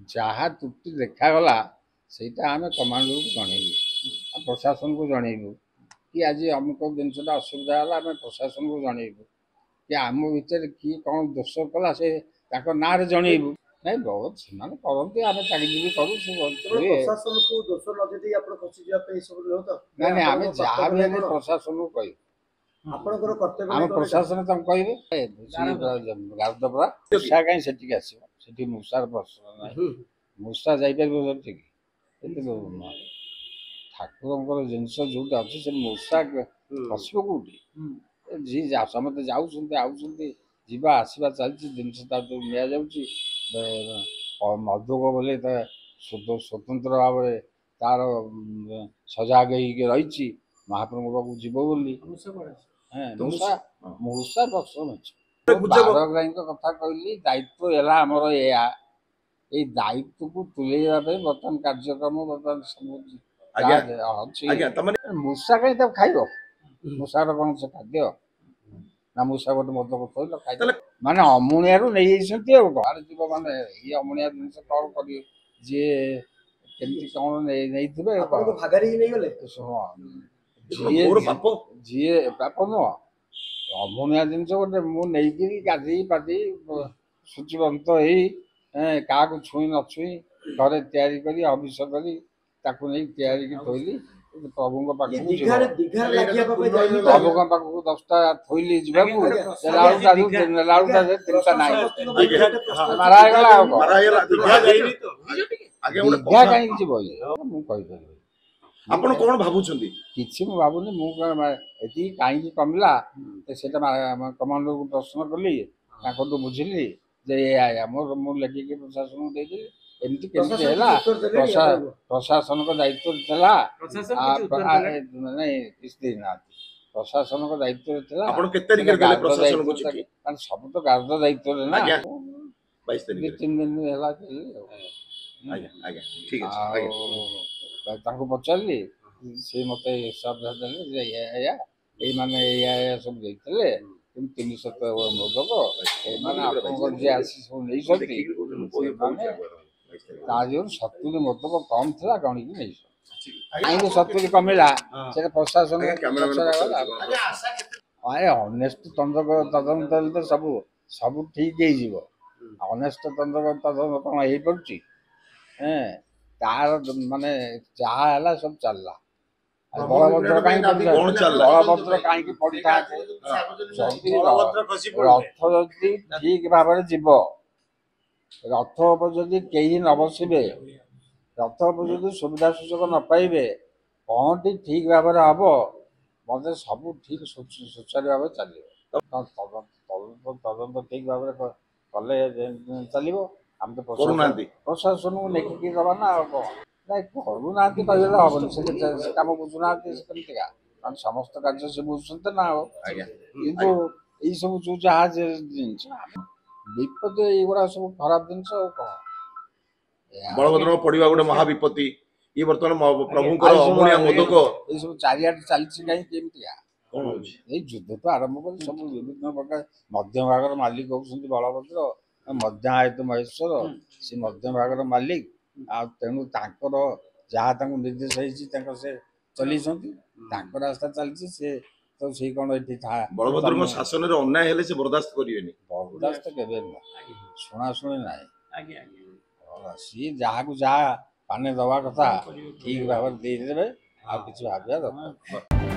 जहाँ त्रुटि देखागला ସେଇଟା ଆମେ କମାଣ୍ଡରକୁ ଜଣେଇବୁ ଆଉ ପ୍ରଶାସନକୁ ଜଣେଇବୁ କି ଆଜି ଅମୁକ ଜିନିଷଟା ଅସୁବିଧା ହେଲା ଆମେ ପ୍ରଶାସନକୁ ଜଣେଇବୁ କି ଆମ ଭିତରେ କିଏ କ'ଣ ଦୋଷ କଲା ସେ ତାଙ୍କ ନାଁରେ ଜଣେଇବୁ। ନାଇଁ ବହୁତ ସେମାନେ କରନ୍ତି ଆମେ ଚାକିରି କରୁ ସେ ପ୍ରଶାସନକୁ ଦୋଷ ନ ଦେଇ ଆପଣ ଖସି ଯିବା ପାଇଁ ଏସବୁ ନୁହଁ ତ? ନାଇଁ ନାଇଁ ଆମେ ଯାହା ବି ହେଲେ ପ୍ରଶାସନକୁ କହିବୁ। ଆପଣଙ୍କର କର୍ତ୍ତବ୍ୟ ଆମ ପ୍ରଶାସନ ତାଙ୍କୁ କହିବେ ଗାରଦପଡ଼ା ମୂଷା କାହିଁ ସେଠିକି ଆସିବ ସେଠି ମୂଷାର ପ୍ରଶ୍ନ ନାହିଁ ମୂଷା ଯାଇପାରିବ ସେଠିକି କିନ୍ତୁ ଠାକୁରଙ୍କର ଜିନିଷ ଯୋଉଟା ଅଛି ସେ ମୂଷା ପଶିବ କୋଉଠି ଯିଏ ସମସ୍ତେ ଯାଉଛନ୍ତି ଆଉଛନ୍ତି ଯିବା ଆସିବା ଚାଲିଛି ଜିନିଷ ତା ଯୋଉ ନିଆଯାଉଛି ମଦକ ବୋଲି ସ୍ୱତନ୍ତ୍ର ଭାବରେ ତାର ସଜାଗ ହେଇକି ରହିଛି ମହାପ୍ରଭୁଙ୍କ ପାଖକୁ ଯିବ ବୋଲି ମୂଷା ବାରଗ୍ରାହୀଙ୍କ କଥା କହିଲି ଦାୟିତ୍ୱ ହେଲା ଆମର ଏଇଆ ଏଇ ଦାୟିତ୍ୱକୁ ତୁଲେଇବା ପାଇଁ ବର୍ତ୍ତମାନ କାର୍ଯ୍ୟକ୍ରମ ବର୍ତ୍ତମାନ ସବୁ ଅଛି ମୂଷା କାହିଁ ତାକୁ ଖାଇବ ମୂଷାର କ'ଣ ସେ ଖାଦ୍ୟ ନା ମୂଷା ଗୋଟେ ମଦକ ଥୋଇଲ ଖାଇଦେଲେ ମାନେ ଅମୁଣିଆରୁ ନେଇଯାଇଛନ୍ତି ଆଉ ବାହାରେ ଯିବ ମାନେ ଏଇ ଅମୁଣିଆ ଜିନିଷ କ'ଣ କରିବେ ଯିଏ କେମିତି କ'ଣ ନେଇଥିବେ ଯିଏ ପାପ ନୁହଁ ଅମୁଣିଆ ଜିନିଷ ଗୋଟେ ମୁଁ ନେଇକିରି ଗାଧେଇ ପାଧେଇ ଶୁଚିବନ୍ତ ହେଇ କାହାକୁ ଛୁଇଁ ନ ଛୁଇଁ ଘରେ ତିଆରି କରି ହବିଷ କରି ତାକୁ ନେଇ ତିଆରିକି ଥୋଇଲି ପ୍ରଭୁଙ୍କ ପାଖକୁ ପ୍ରଭୁଙ୍କ ପାଖକୁ 10ଟା ଥୋଇଲି ଯିବାକୁ ନେଲା ବେଳକୁ ତିନିଟା ନାହିଁ ମାରା ହେଇଗଲା ଆଉ ଦୀଘା କାହିଁକି ଯିବ ମୁଁ କହିପାରିବି। ଆପଣ କ'ଣ ଭାବୁଛନ୍ତି? କିଛି ମୁଁ ଭାବୁନି ମୁଁ ଏତିକି କାହିଁକି କମିଲା ସେଇଟା କମାଣ୍ଡରକୁ ପ୍ରଶ୍ନ କଲି ତାଙ୍କଠୁ ବୁଝିଲି ଯେ ମୋର ମୁଁ ଲେଖିକି ପ୍ରଶାସନକୁ ଦେଇଦେଲି ଏମିତି କେମିତି ହେଲା ପ୍ରଶାସନଙ୍କ ଦାୟିତ୍ୱରେ ଥିଲା ନାଇଁ କିଛି ଦେଇନାହାନ୍ତି ପ୍ରଶାସନଙ୍କ ଦାୟିତ୍ୱରେ ଥିଲା ସବୁ ତ ଗାର୍ଡ ଦାୟିତ୍ୱରେ ନା 2-3 ଦିନ ହେଲା ତାଙ୍କୁ ପଚାରିଲି ସେ ମତେ ହିସାବ ଦେଲେ ଯେ ଏଇଆ ଏଇମାନେ ଏଇଆ ସବୁ ଦେଇଥିଲେ କିନ୍ତୁ 300 ମୋଦକ ଏମାନେ ଆପଣଙ୍କର ଯିଏ ଆସି ସବୁ ନେଇଛନ୍ତି ସେମାନେ ତା ଯୋଗୁଁ 70 ମୋଦକ କମ୍ ଥିଲା ଗଣିକି ନେଇଛନ୍ତି କାହିଁକି 70 କମିଲା ସେଟା ପ୍ରଶାସନ ଅନେଷ୍ଟ ତଦନ୍ତ ତ ସବୁ ଠିକ ହେଇଯିବ ଅନେଷ୍ଟ ତଦନ୍ତ କ'ଣ ହେଇପାରୁଛି ତାର ମାନେ ଯାହା ହେଲା ସବୁ ଚାଲିଲା ବଳଭଦ୍ର କାହିଁକି ପଡିଥାନ୍ତେ ଯଦି ରଥ ଯଦି ଠିକ ଭାବରେ ଯିବ ରଥ ଉପରେ ଯଦି କେହି ନ ବସିବେ ରଥ ଉପରେ ଯଦି ସୁବିଧା ସୁଯୋଗ ନ ପାଇବେ କ'ଣଟି ଠିକ ଭାବରେ ହବ ମତେ ସବୁ ଠିକ ସୁଚାରୁ ଭାବରେ ଚାଲିବ ତଦନ୍ତ ଠିକ ଭାବରେ କଲେ ଚାଲିବ ଆମେ ତ ପ୍ରଶାସନକୁ ନେଇକି ଦବା ନା ଆଉ କ'ଣ ନାଇଁ କରୁନାହାନ୍ତି କହିଲେ ହବନି ସେ କାମ ବୁଝୁନାହାନ୍ତି ସେ କେମିତିକା କାରଣ ସମସ୍ତ କାର୍ଯ୍ୟ ସେ ବୁଝୁଛନ୍ତି ନା ଆଉ କିନ୍ତୁ ଏଇ ସବୁ ଯୋଉ ଯାହା ଜିନିଷ ବିପଦ ଏଇଗୁଡା ସବୁ ଖରାପ ଜିନିଷ ଆଉ କ'ଣ ବଳଭଦ୍ର ପଡିବା ଗୋଟେ ମହାବିପତ୍ତି ଇଏ ବର୍ତ୍ତମାନ ପ୍ରଭୁଙ୍କର ଅମୁଣିଆ ମୋଦକ ଏଇ ସବୁ ଚାରିଆଡେ ଚାଲିଛି କାହିଁକି କେମିତିକା କ'ଣ ହଉଛି ଏଇ ଯୁଦ୍ଧ ତ ଆରମ୍ଭ କରି ସବୁ ବିଭିନ୍ନ ପ୍ରକାର ମଧ୍ୟ ଭାଗର ମାଲିକ ହଉଛନ୍ତି ବଳଭଦ୍ର ମଧ୍ୟାୟତ ମହେଶ୍ୱର ସେ ମଧ୍ୟ ଭାଗର ମାଲିକ ଆଉ ତେଣୁ ତାଙ୍କର ଯାହା ତାଙ୍କୁ ନିର୍ଦ୍ଦେଶ ହେଇଛି ତାଙ୍କର ସେ ଚଲେଇଛନ୍ତି ତାଙ୍କ ରାସ୍ତା ଚାଲିଛି ସେ ତ ସେଇ କ'ଣ ଏଠି ବଳଭଦ୍ରଙ୍କ ଶାସନରେ ଅନ୍ୟାୟ ହେଲେ ସେ ବରଦାସ୍ତ କରିବେନି ବରଦାସ୍ତ କେବେ ନୁହଁ ଶୁଣାଶୁଣି ନାହିଁ ସିଏ ଯାହାକୁ ଯାହା ପାନେ ଦବା କଥା ଠିକ ଭାବରେ ଦେଇଦେବେ ଆଉ କିଛି ଭାବିବା ଦରକାର।